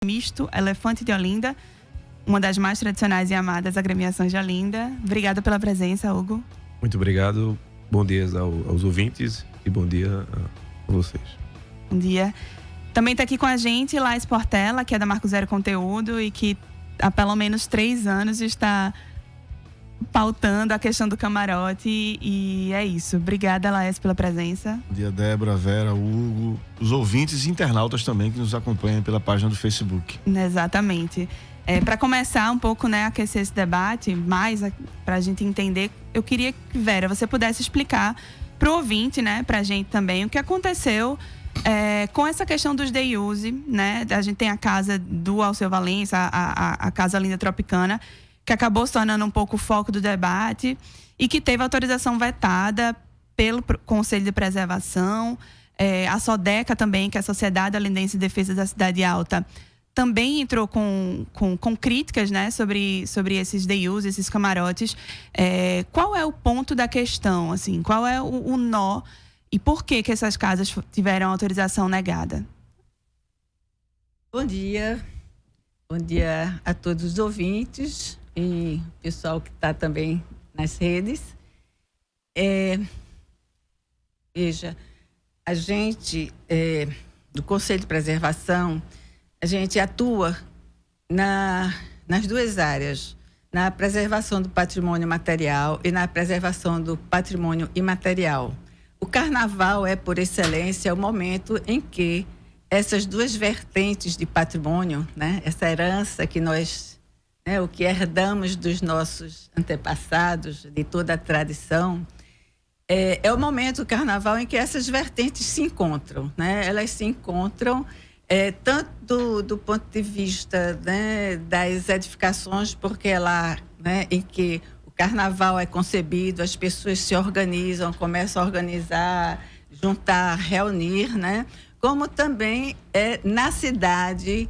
Misto Elefante de Olinda, uma das mais tradicionais e amadas agremiações de Olinda. Obrigada pela presença, Hugo. Muito obrigado. Bom dia aos ouvintes e bom dia a vocês. Bom dia. Também está aqui com a gente Laís Portela, que é da Marco Zero Conteúdo e que há pelo menos 3 anos está pautando a questão do camarote, e é isso. Obrigada, Laís, pela presença. Bom dia, Débora, Vera, Hugo, os ouvintes e internautas também que nos acompanham pela página do Facebook. Exatamente. Para começar um pouco, aquecer esse debate, mais para a gente entender, eu queria que, Vera, você pudesse explicar para o ouvinte, para a gente também, o que aconteceu com essa questão dos day use, A gente tem a casa do Alceu Valença, a Casa Olinda Tropicana, que acabou se tornando um pouco o foco do debate e que teve autorização vetada pelo Conselho de Preservação. A SODECA também, que é a Sociedade Olindense de Defesa da Cidade Alta, também entrou com críticas, sobre esses day use, esses camarotes. Qual é o ponto da questão, assim? Qual é o nó e por que essas casas tiveram autorização negada? Bom dia. Bom dia a todos os ouvintes e pessoal que está também nas redes. Veja, a gente, do Conselho de Preservação, a gente atua nas duas áreas, na preservação do patrimônio material e na preservação do patrimônio imaterial. O Carnaval é, por excelência, o momento em que essas duas vertentes de patrimônio, essa herança que nós, o que herdamos dos nossos antepassados, de toda a tradição, é o momento do Carnaval em que essas vertentes se encontram, Elas se encontram tanto do ponto de vista das edificações, porque é lá em que o Carnaval é concebido, as pessoas se organizam, começam a organizar, juntar, reunir, como também na cidade,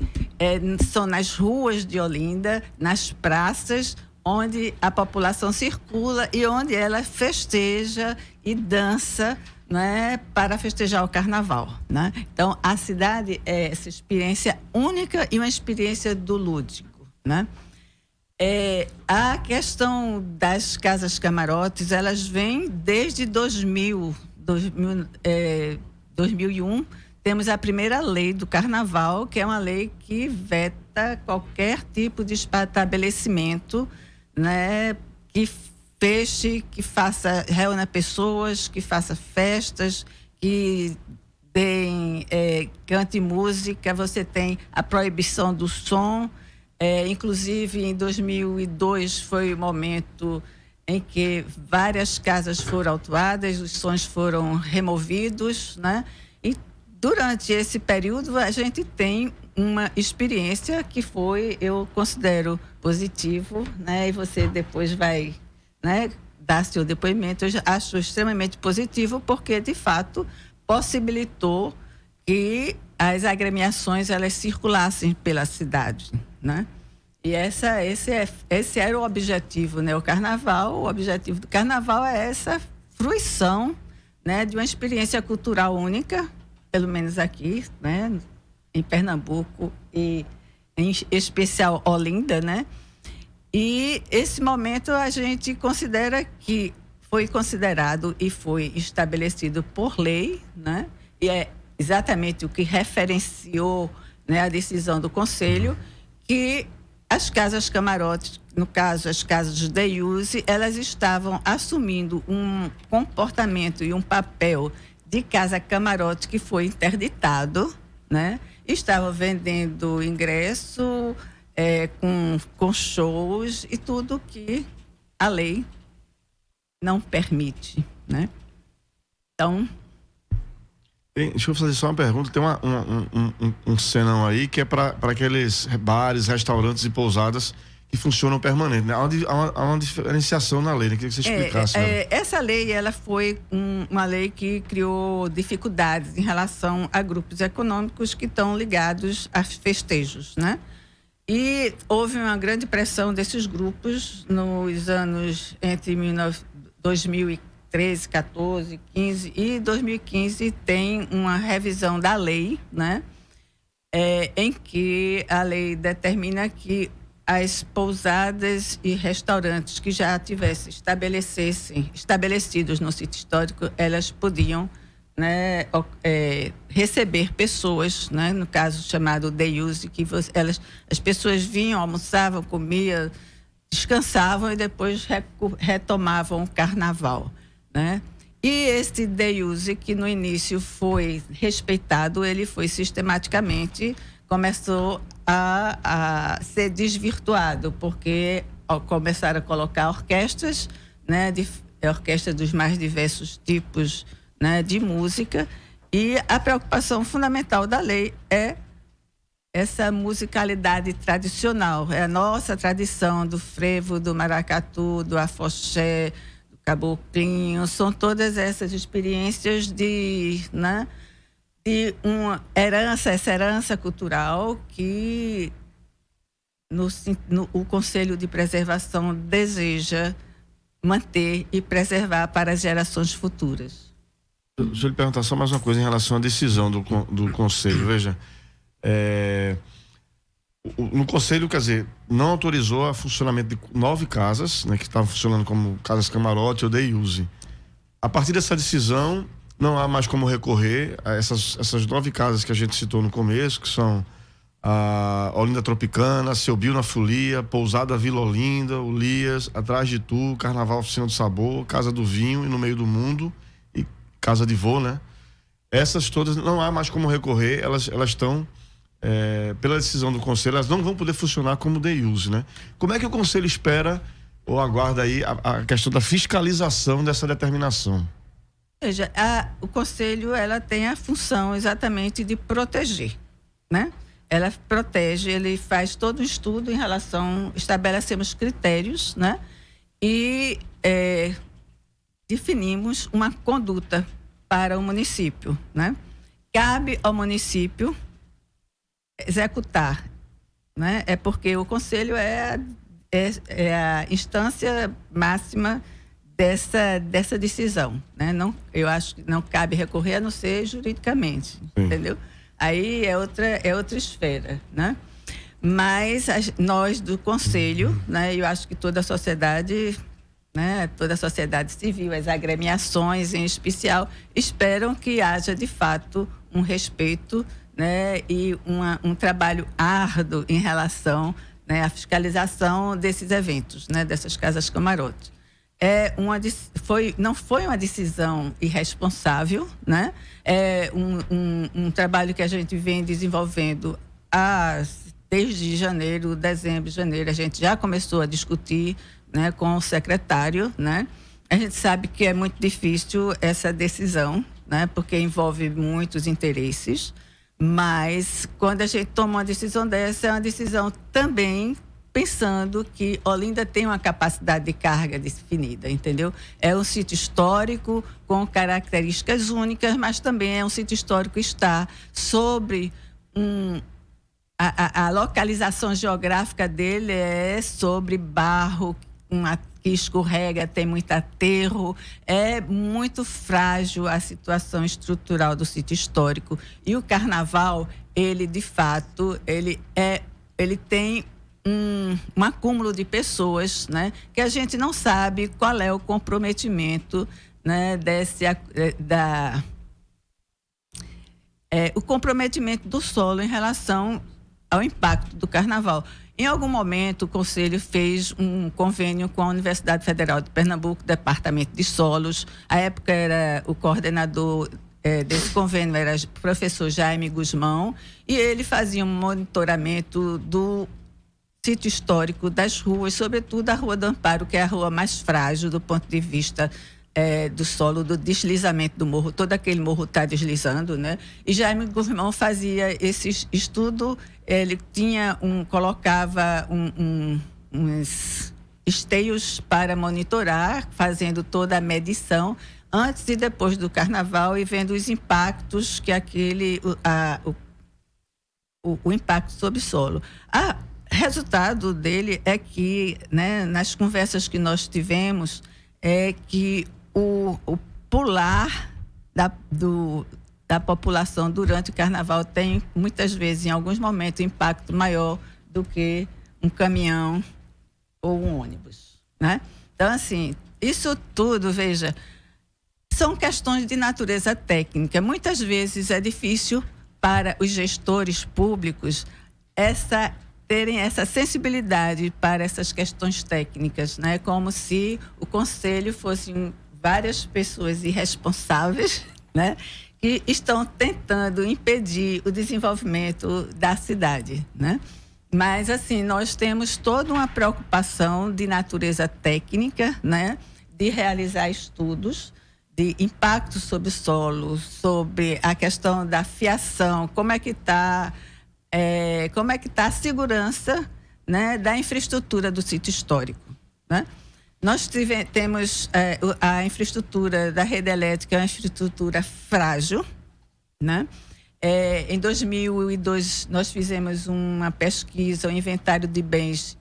são nas ruas de Olinda, nas praças, onde a população circula e onde ela festeja e dança, para festejar o Carnaval. Então, a cidade é essa experiência única e uma experiência do lúdico. A questão das casas camarotes, elas vêm desde 2001. Temos a primeira lei do Carnaval, que é uma lei que veta qualquer tipo de estabelecimento, que feche, que reúna pessoas, que faça festas, que cante música. Você tem a proibição do som. Inclusive, em 2002 foi o momento em que várias casas foram autuadas, os sons foram removidos, E durante esse período a gente tem uma experiência que eu considero positivo, E você depois vai dar seu depoimento. Eu acho extremamente positivo, porque de fato possibilitou que as agremiações elas circulassem pela cidade, E esse era o objetivo, O Carnaval, o objetivo do Carnaval é essa fruição, de uma experiência cultural única, pelo menos aqui, em Pernambuco e em especial Olinda, E esse momento a gente considera que foi considerado e foi estabelecido por lei, E é exatamente o que referenciou, a decisão do Conselho, que as casas camarotes, no caso as casas de day use, elas estavam assumindo um comportamento e um papel de casa camarote que foi interditado, Estavam vendendo ingresso, com shows e tudo que a lei não permite, Então... Deixa eu fazer só uma pergunta. Tem um senão aí que é para aqueles bares, restaurantes e pousadas que funcionam permanente, Há uma diferenciação na lei, Queria que você explicasse. Essa lei, ela foi uma lei que criou dificuldades em relação a grupos econômicos que estão ligados a festejos, E houve uma grande pressão desses grupos nos anos entre 2013, 14, 15 e 2015 tem uma revisão da lei, em que a lei determina que as pousadas e restaurantes que já tivessem estabelecidos no sítio histórico, elas podiam, né, receber pessoas, né, no caso chamado day use, que as pessoas vinham, almoçavam, comiam, descansavam e depois retomavam o carnaval, né? E esse day use, que no início foi respeitado, ele foi sistematicamente, começou a ser desvirtuado, porque começaram a colocar orquestras, né, orquestras dos mais diversos tipos, né, de música, e a preocupação fundamental da lei é essa musicalidade tradicional, é a nossa tradição do frevo, do maracatu, do afoxé, do caboclinho, são todas essas experiências de uma essa herança cultural que o Conselho de Preservação deseja manter e preservar para as gerações futuras. Deixa eu lhe perguntar só mais uma coisa em relação à decisão do Conselho. Veja, no Conselho, quer dizer, não autorizou o funcionamento de 9 casas, né, que estavam funcionando como casas camarote ou day use. A partir dessa decisão, não há mais como recorrer a essas 9 casas que a gente citou no começo, que são a Olinda Tropicana, Seu Bio na Folia, Pousada Vila Olinda, o Lias, Atrás de Tu, Carnaval Oficina do Sabor, Casa do Vinho e No Meio do Mundo, e Casa de Vô, né? Essas todas não há mais como recorrer, elas estão, pela decisão do Conselho, elas não vão poder funcionar como day use, né? Como é que o Conselho espera ou aguarda aí a questão da fiscalização dessa determinação? Veja, o Conselho, ela tem a função exatamente de proteger, né? Ela protege, ele faz todo um estudo em relação, estabelecemos critérios, né? E definimos uma conduta para o município, né? Cabe ao município executar, né? É porque o Conselho é a instância máxima dessa decisão, né? Não, eu acho que não cabe recorrer a não ser juridicamente, entendeu? Aí é outra esfera, né? Mas nós do Conselho, né? Eu acho que toda a sociedade, né? Toda a sociedade civil, as agremiações em especial, esperam que haja de fato um respeito, né? E um trabalho árduo em relação, né, à fiscalização desses eventos, né? Dessas casas camarote. Não foi uma decisão irresponsável, né? É um trabalho que a gente vem desenvolvendo desde dezembro, janeiro, a gente já começou a discutir, né, com o secretário, né? A gente sabe que é muito difícil essa decisão, né, porque envolve muitos interesses, mas quando a gente toma uma decisão dessa, é uma decisão também pensando que Olinda tem uma capacidade de carga definida, entendeu? É um sítio histórico com características únicas, mas também é um sítio histórico que está sobre a localização geográfica dele é sobre barro, que escorrega, tem muito aterro, é muito frágil a situação estrutural do sítio histórico. E o carnaval, ele de fato, ele tem um acúmulo de pessoas, né, que a gente não sabe qual é o comprometimento, né, o comprometimento do solo em relação ao impacto do carnaval. Em algum momento, o Conselho fez um convênio com a Universidade Federal de Pernambuco, Departamento de Solos. À época, o coordenador desse convênio era o professor Jaime Guzmão, e ele fazia um monitoramento do sítio histórico das ruas, sobretudo a Rua do Amparo, que é a rua mais frágil do ponto de vista do solo, do deslizamento do morro. Todo aquele morro está deslizando, né? E Jaime Guzmão fazia esse estudo, ele colocava uns esteios para monitorar, fazendo toda a medição antes e depois do carnaval e vendo os impactos que o impacto sobre o solo. Resultado dele é que, né, nas conversas que nós tivemos, é que o pular da população durante o carnaval tem, muitas vezes, em alguns momentos, impacto maior do que um caminhão ou um ônibus, né? Então, assim, isso tudo, veja, são questões de natureza técnica. Muitas vezes é difícil para os gestores públicos terem essa sensibilidade para essas questões técnicas, né? Como se o conselho fossem várias pessoas irresponsáveis, né? Que estão tentando impedir o desenvolvimento da cidade, né? Mas, assim, nós temos toda uma preocupação de natureza técnica, né? De realizar estudos de impacto sobre o solo, sobre a questão da fiação, como é que está a segurança, né, da infraestrutura do sítio histórico, né? Nós temos a infraestrutura da rede elétrica, é uma infraestrutura frágil, né? Em 2002, nós fizemos uma pesquisa, um inventário de bens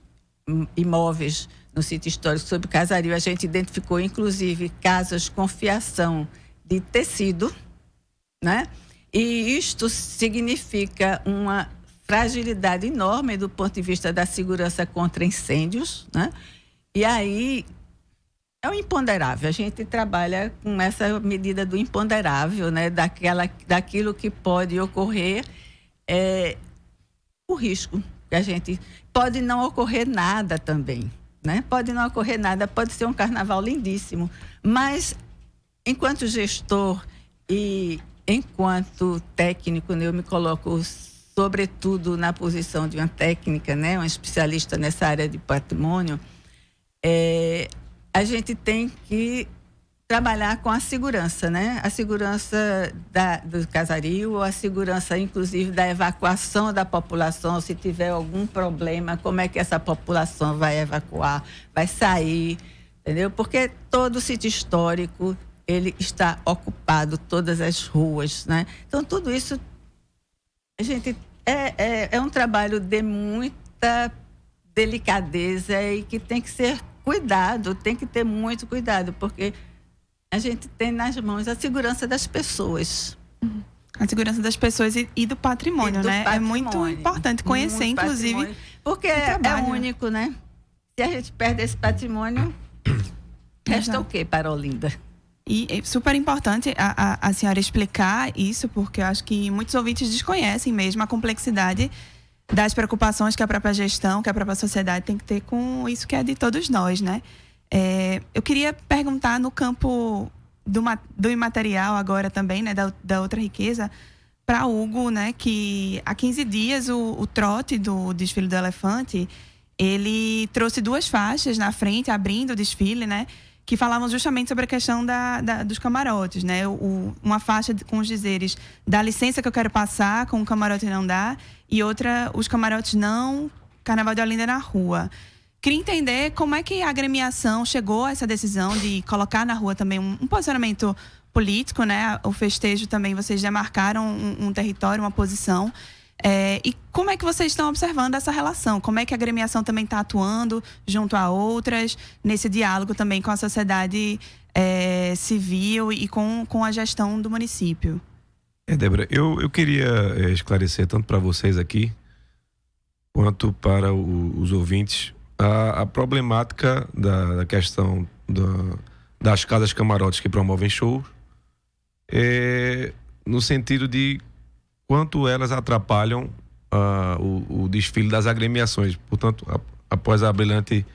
imóveis no sítio histórico sobre Casario. A gente identificou, inclusive, casas com fiação de tecido, né? E isto significa uma fragilidade enorme do ponto de vista da segurança contra incêndios, né? E aí é o imponderável. A gente trabalha com essa medida do imponderável, né? Daquilo que pode ocorrer, o risco que a gente pode não ocorrer nada também, né? Pode não ocorrer nada, pode ser um carnaval lindíssimo, mas enquanto gestor e enquanto técnico, né, eu me coloco sobretudo na posição de uma técnica, né, uma especialista nessa área de patrimônio. A gente tem que trabalhar com a segurança, né? A segurança do casario, a segurança, inclusive, da evacuação da população. Se tiver algum problema, como é que essa população vai evacuar, vai sair, entendeu? Porque todo o sítio histórico, ele está ocupado, todas as ruas, né? Então, tudo isso, a gente é um trabalho de muita delicadeza e que tem que ser cuidado, tem que ter muito cuidado, porque a gente tem nas mãos a segurança das pessoas. A segurança das pessoas e do patrimônio, né? É muito importante conhecer, inclusive. Patrimônio, porque é único, né? Se a gente perde esse patrimônio, resta o quê para Olinda? E é super importante a senhora explicar isso, porque eu acho que muitos ouvintes desconhecem mesmo a complexidade das preocupações que a própria gestão, que a própria sociedade tem que ter com isso que é de todos nós, né? Eu queria perguntar no campo do imaterial agora também, né? Da outra riqueza, para Hugo, né? Que há 15 dias o trote do desfile do elefante, ele trouxe 2 faixas na frente, abrindo o desfile, né? Que falavam justamente sobre a questão dos camarotes, né? Uma faixa com os dizeres: dá licença que eu quero passar, com o camarote não dá, e outra, os camarotes não, Carnaval de Olinda na rua. Queria entender como é que a agremiação chegou a essa decisão de colocar na rua também um posicionamento político, né? O festejo também, vocês demarcaram um território, uma posição. E como é que vocês estão observando essa relação? Como é que a agremiação também está atuando junto a outras, nesse diálogo também com a sociedade civil e com a gestão do município? Débora, eu queria esclarecer tanto para vocês aqui, quanto para os ouvintes, a problemática da questão das casas camarotes que promovem shows, no sentido de quanto elas atrapalham o desfile das agremiações. Portanto, após a brilhante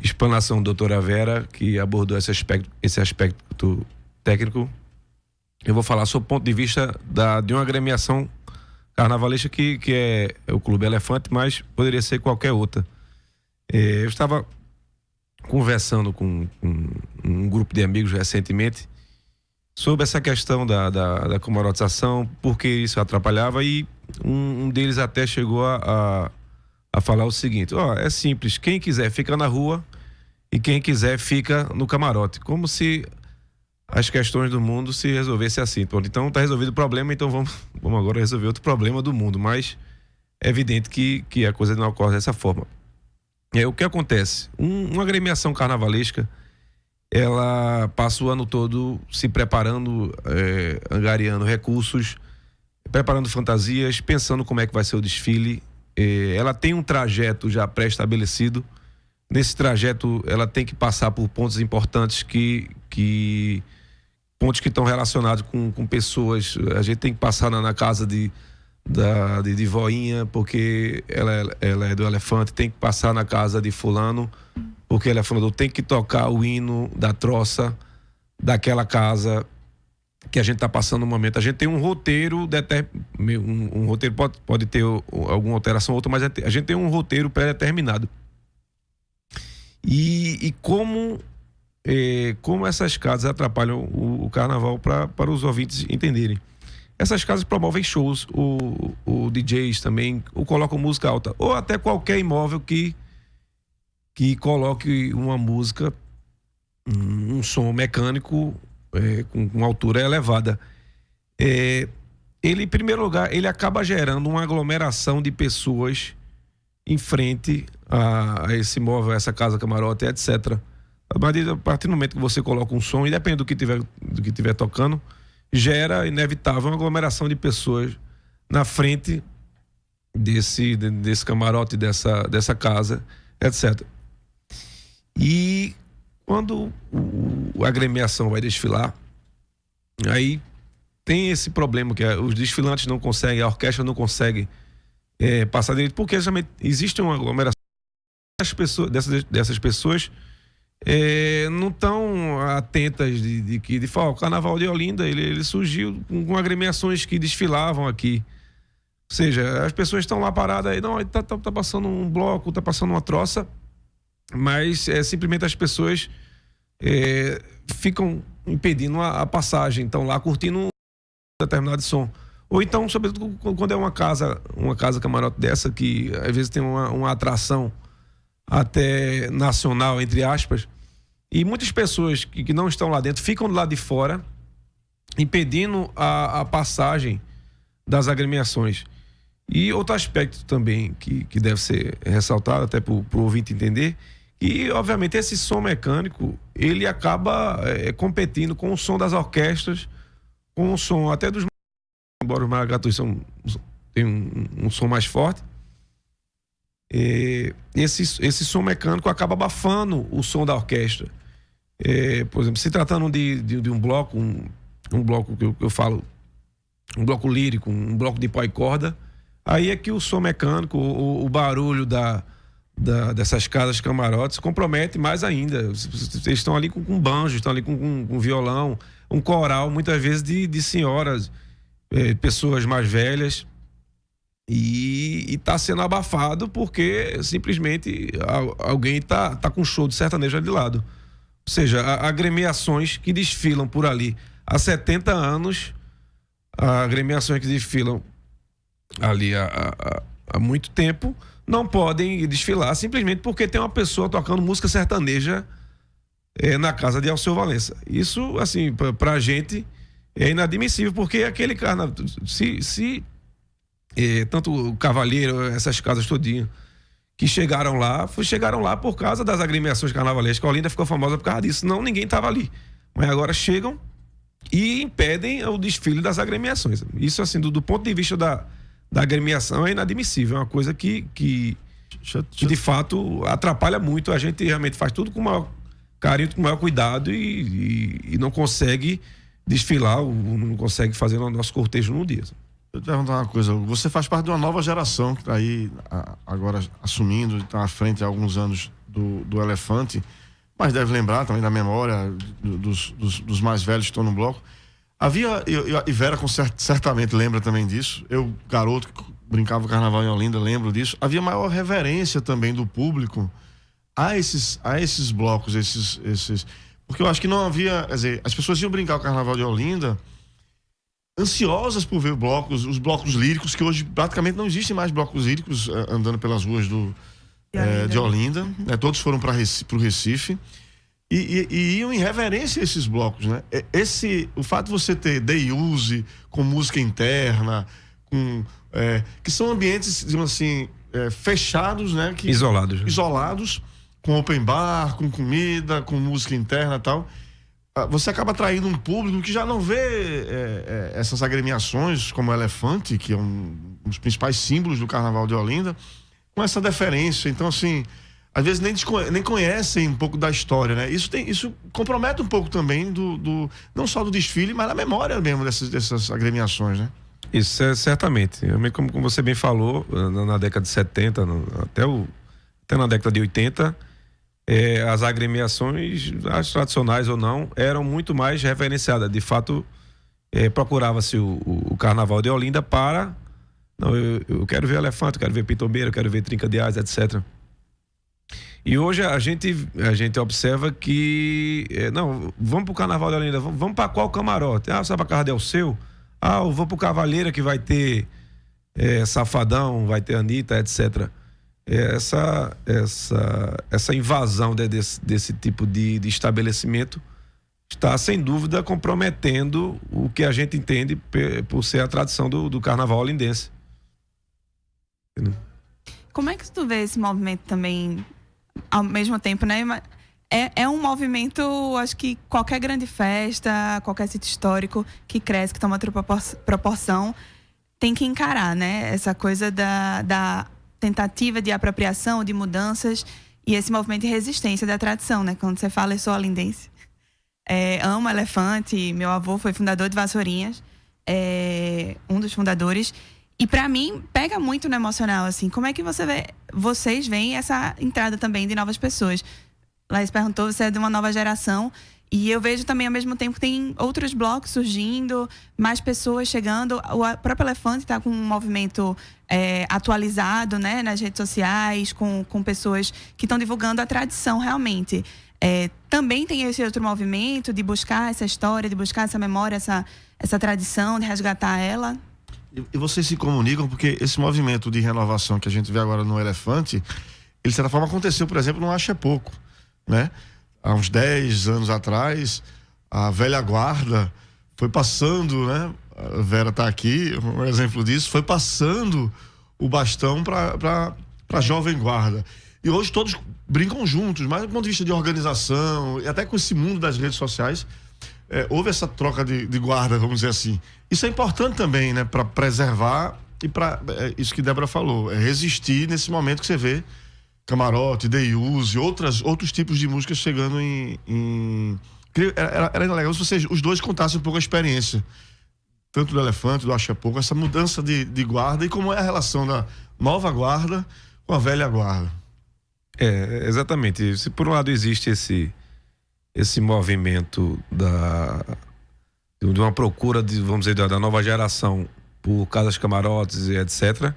explanação da doutora Vera, que abordou esse aspecto técnico, eu vou falar sobre o ponto de vista de uma agremiação carnavalesca que é o Clube Elefante, mas poderia ser qualquer outra. Eu estava conversando com um grupo de amigos recentemente sobre essa questão da camarotização, porque isso atrapalhava, e um deles até chegou a falar o seguinte: é simples, quem quiser fica na rua e quem quiser fica no camarote, como se as questões do mundo se resolvessem assim. Então está resolvido o problema, então vamos agora resolver outro problema do mundo, mas é evidente que a coisa não ocorre dessa forma. O que acontece? Uma agremiação carnavalesca, ela passa o ano todo se preparando, angariando recursos, preparando fantasias, pensando como é que vai ser o desfile. Ela tem um trajeto já pré-estabelecido. Nesse trajeto, ela tem que passar por pontos importantes pontos que estão relacionados com pessoas. A gente tem que passar na casa de voinha, porque ela é do elefante, tem que passar na casa de fulano, porque ele é fundador, tem que tocar o hino da troça daquela casa que a gente está passando no momento. A gente tem um roteiro, um roteiro pode ter alguma alteração ou outra, mas a gente tem um roteiro pré-determinado. E como essas casas atrapalham o carnaval para os ouvintes entenderem. Essas casas promovem shows, o DJs também, ou colocam música alta, ou até qualquer imóvel que coloque uma música, um som mecânico com altura elevada. Ele, em primeiro lugar, ele acaba gerando uma aglomeração de pessoas em frente a esse imóvel, a essa casa camarote, etc. A partir do momento que você coloca um som, e depende do que tiver tocando, gera inevitável uma aglomeração de pessoas na frente desse camarote, dessa casa, etc. E quando a agremiação vai desfilar, aí tem esse problema que os desfilantes não conseguem, a orquestra não consegue passar direito, porque justamente existe uma aglomeração dessas pessoas não estão atentas de falar, o Carnaval de Olinda ele surgiu com agremiações que desfilavam aqui. Ou seja, as pessoas estão lá paradas aí, não, tá passando um bloco, tá passando uma troça, mas simplesmente as pessoas ficam impedindo a passagem, estão lá curtindo um determinado som. Ou então, sobretudo, quando é uma casa camarote dessa, que às vezes tem uma atração até nacional, entre aspas, e muitas pessoas que não estão lá dentro ficam do lado de fora, impedindo a passagem das agremiações. E outro aspecto também que deve ser ressaltado, até para o ouvinte entender, e obviamente esse som mecânico, ele acaba competindo com o som das orquestras, com o som até dos, embora os maracatus tem um som mais forte, esse som mecânico acaba abafando o som da orquestra. Por exemplo, se tratando de um bloco, um bloco que eu falo, um bloco lírico, um bloco de pó e corda, aí é que o som mecânico, o barulho dessas casas camarotes compromete mais ainda. Eles estão ali com banjo, estão ali com violão, um coral, muitas vezes de senhoras, pessoas mais velhas, e está sendo abafado porque simplesmente alguém tá com show de sertanejo ali de lado. Ou seja, agremiações que desfilam por ali há 70 anos, agremiações que desfilam ali há muito tempo, não podem desfilar simplesmente porque tem uma pessoa tocando música sertaneja na casa de Alceu Valença. Isso, assim, pra gente é inadmissível, porque aquele carnaval, tanto o Cavalheiro, essas casas todinhas que chegaram lá por causa das agremiações carnavalescas. A Olinda ficou famosa por causa disso, senão ninguém estava ali. Mas agora chegam e impedem o desfile das agremiações. Isso, assim, do ponto de vista da agremiação, é inadmissível. É uma coisa que de fato atrapalha muito. A gente realmente faz tudo com o maior carinho, com o maior cuidado e não consegue desfilar, não consegue fazer o nosso cortejo num dia. Eu te perguntar uma coisa, você faz parte de uma nova geração que está aí agora assumindo, está à frente há alguns anos do Elefante, mas deve lembrar também da memória dos mais velhos que estão no bloco. E Vera certamente lembra também disso. Eu, garoto, que brincava o carnaval em Olinda, lembro disso. Havia maior reverência também do público a esses blocos, porque eu acho que não havia, quer dizer, as pessoas iam brincar o carnaval de Olinda ansiosas por ver os blocos líricos, que hoje praticamente não existem mais blocos líricos andando pelas ruas de Olinda. Né? Todos foram para o Recife e iam em reverência a esses blocos, né? O fato de você ter day use com música interna, que são ambientes, digamos assim, fechados, né? Isolados. Isolados, com open bar, com comida, com música interna e tal, você acaba atraindo um público que já não vê essas agremiações como o Elefante, que é um dos principais símbolos do Carnaval de Olinda, com essa deferência. Então, assim, às vezes nem conhecem um pouco da história, né? Isso compromete um pouco também não só do desfile, mas da memória mesmo dessas agremiações, né? Isso é certamente. Como você bem falou, na década de 70, até na década de 80, as agremiações, as tradicionais ou não, eram muito mais referenciadas. De fato, procurava-se o Carnaval de Olinda para... Não, eu quero ver Elefante, eu quero ver Pitombeira, eu quero ver Trinca de Ais, etc. E hoje a gente observa que... não, vamos para o Carnaval de Olinda, vamos para qual camarote? Você vai para Casa del Seu? Eu vou pro Cavalheira, que vai ter Safadão, vai ter Anitta, etc. Essa invasão desse tipo de estabelecimento está, sem dúvida, comprometendo o que a gente entende por ser a tradição do Carnaval olindense. Como é que tu vê esse movimento também, ao mesmo tempo, né? É um movimento, acho que qualquer grande festa, qualquer sítio histórico que cresce, que toma outra proporção, tem que encarar, né? Essa coisa da tentativa de apropriação, de mudanças, e esse movimento de resistência da tradição, né? Quando você fala, eu sou olindense, amo Elefante, meu avô foi fundador de Vassourinhas, um dos fundadores, e pra mim pega muito no emocional, assim. Como é que vocês veem essa entrada também de novas pessoas? Laís perguntou, você é de uma nova geração, e eu vejo também ao mesmo tempo que tem outros blocos surgindo, mais pessoas chegando. O próprio Elefante está com um movimento atualizado, né, nas redes sociais, com pessoas que estão divulgando a tradição realmente. Também tem esse outro movimento de buscar essa história, de buscar essa memória, essa tradição, de resgatar ela. E vocês se comunicam, porque esse movimento de renovação que a gente vê agora no Elefante, ele de certa forma aconteceu, por exemplo, no Acha Pouco, né? Há uns 10 anos atrás, a velha guarda foi passando, né? A Vera está aqui, um exemplo disso, foi passando o bastão para a jovem guarda. E hoje todos brincam juntos, mas do ponto de vista de organização, e até com esse mundo das redes sociais, houve essa troca de guarda, vamos dizer assim. Isso é importante também, né? Para preservar e para isso que Débora falou, resistir nesse momento que você vê camarote, day use, outros tipos de músicas chegando Era legal se os dois contassem um pouco a experiência, tanto do Elefante, do Acha Pouco, essa mudança de guarda e como é a relação da nova guarda com a velha guarda. Exatamente. Se por um lado existe esse movimento de uma procura vamos dizer, da nova geração por casas camarotes e etc.,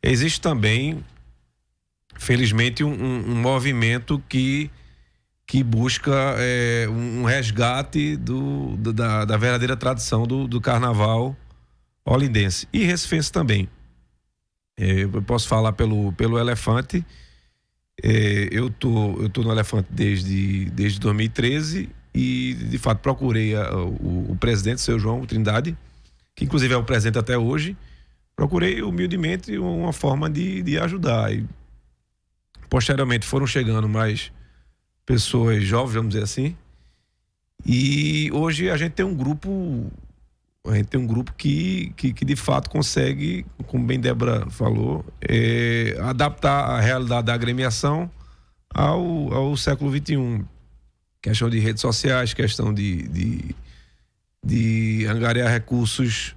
existe também, felizmente, um movimento que busca um resgate da verdadeira tradição do carnaval olindense e recifense também. Eu posso falar pelo Elefante. Eu tô no Elefante desde 2013 e, de fato, procurei o presidente, seu João Trindade, que inclusive é o presidente até hoje. Procurei humildemente uma forma de ajudar. E, posteriormente, foram chegando mais pessoas jovens, vamos dizer assim. E hoje a gente tem um grupo que de fato consegue, como bem Débora falou, adaptar a realidade da agremiação ao século XXI. Questão de redes sociais, questão de angariar recursos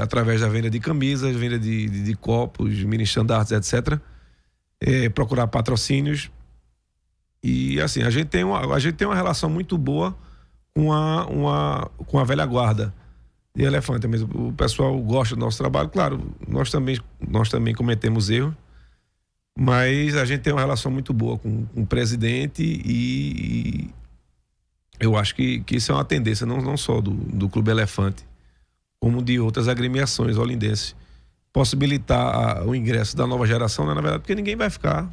através da venda de camisas, venda de copos, mini estandartes, etc. Procurar patrocínios. E assim, a gente tem uma relação muito boa com a velha guarda de Elefante mesmo. O pessoal gosta do nosso trabalho, claro, nós também cometemos erros, mas a gente tem uma relação muito boa com o presidente e eu acho que isso é uma tendência não só do Clube Elefante, como de outras agremiações olindenses. Possibilitar o ingresso da nova geração, né, na verdade, porque ninguém vai ficar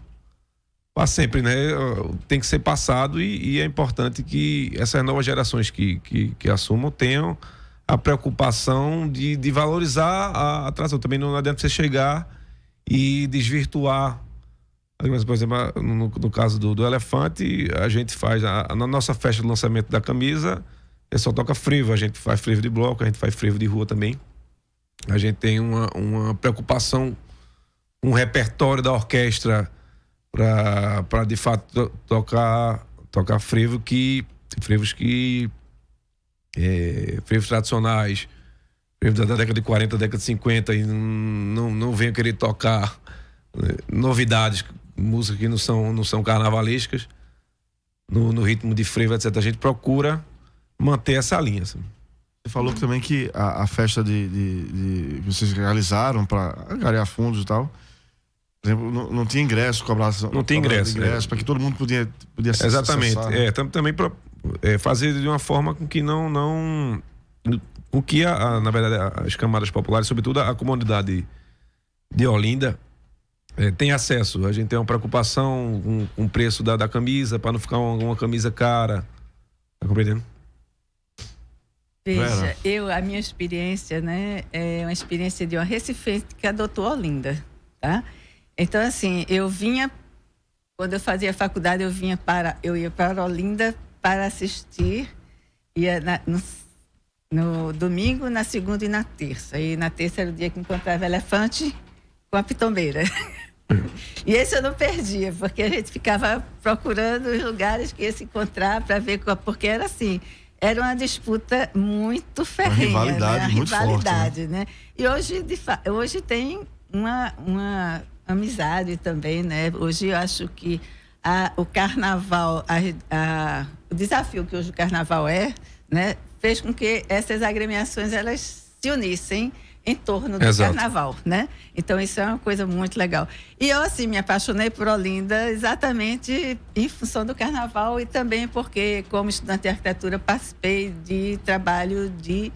para sempre, né? Tem que ser passado e é importante que essas novas gerações que assumam tenham a preocupação de valorizar a tradição. Também não adianta você chegar e desvirtuar Mas, por exemplo, no caso do Elefante, a gente faz na nossa festa de lançamento da camisa, só toca frevo. A gente faz frevo de bloco, a gente faz frevo de rua também. A gente tem uma preocupação com o repertório da orquestra para de fato tocar frevos tradicionais, frevos da década de 40, década de 50, e não venho querer tocar novidades, músicas que não são carnavalescas, no ritmo de frevo, etc. A gente procura manter essa linha. Assim. Você falou também que a festa que vocês realizaram para angariar fundos e tal, por exemplo, não tinha ingresso, cobração. Não tinha ingresso. Para que todo mundo podia acessar. Exatamente. Né? Também para fazer de uma forma com que com que na verdade, as camadas populares, sobretudo a comunidade de Olinda, tem acesso. A gente tem uma preocupação com o preço da camisa, para não ficar uma camisa cara. Tá compreendendo? Veja, a minha experiência, né, é uma experiência de uma recifense que adotou Olinda, tá? Então, assim, quando eu fazia faculdade, eu ia para Olinda para assistir, no domingo, na segunda e na terça. E na terça era o dia que encontrava Elefante com a pitombeira. E esse eu não perdia, porque a gente ficava procurando os lugares que ia se encontrar para ver, porque era assim, era uma disputa muito ferrenha. Uma rivalidade, né? muito forte, né? E hoje tem uma amizade também, né? Hoje eu acho que o carnaval, o desafio que hoje o carnaval né? Fez com que essas agremiações elas se unissem em torno do Exato. carnaval, né? Então isso é uma coisa muito legal. E eu assim me apaixonei por Olinda exatamente em função do carnaval e também porque como estudante de arquitetura participei de trabalho de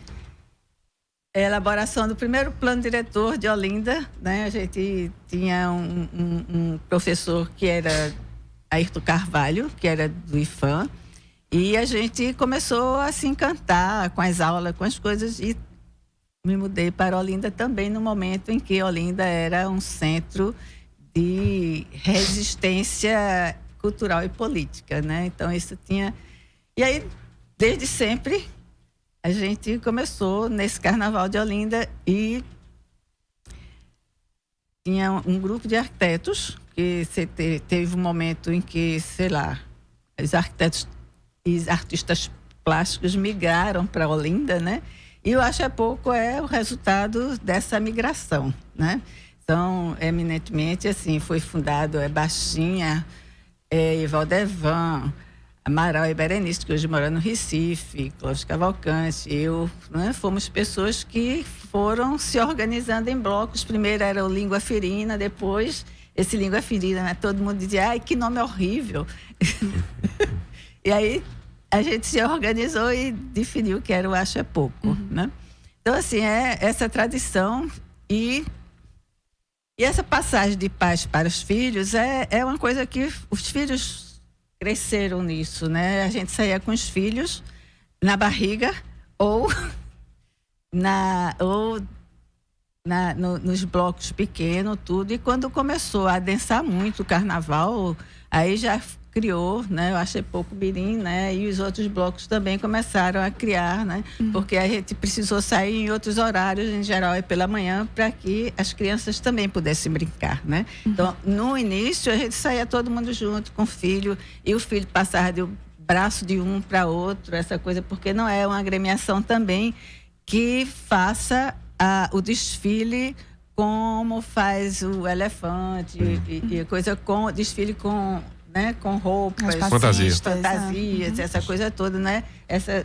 elaboração do primeiro plano diretor de Olinda, né? A gente tinha um professor que era Ayrton Carvalho, que era do IFAM, e a gente começou a se encantar com as aulas, com as coisas, e me mudei para Olinda também no momento em que Olinda era um centro de resistência cultural e política, né? Então isso tinha... E aí, desde sempre, a gente começou nesse Carnaval de Olinda e tinha um grupo de arquitetos que teve um momento em que, sei lá, os arquitetos e artistas plásticos migraram para Olinda, né? E o Acha Pouco é o resultado dessa migração, né? Então, eminentemente, assim, foi fundado Baixinha, Ivaldevan, Amaral e Berenice, que hoje moram no Recife, Cláudio Cavalcante, eu, né? Fomos pessoas que foram se organizando em blocos. Primeiro era o Língua Ferina, depois esse Língua Ferina, né? Todo mundo dizia, ai, que nome horrível. E aí a gente se organizou e definiu que era o Acha Pouco, né? Então, assim, essa tradição e essa passagem de pais para os filhos é uma coisa que os filhos cresceram nisso, né? A gente saía com os filhos na barriga ou nos blocos pequenos, tudo. E quando começou a adensar muito o carnaval, aí já criou, né? Eu achei pouco Birim, né? E os outros blocos também começaram a criar, né? Porque a gente precisou sair em outros horários, em geral é pela manhã, para que as crianças também pudessem brincar, né? Então, no início, a gente saía todo mundo junto com o filho, e o filho passava do braço de um para outro, essa coisa, porque não é uma agremiação também que faça o desfile como faz o Elefante e coisa com desfile com, né, com roupas, fantasias, essa coisa toda, né?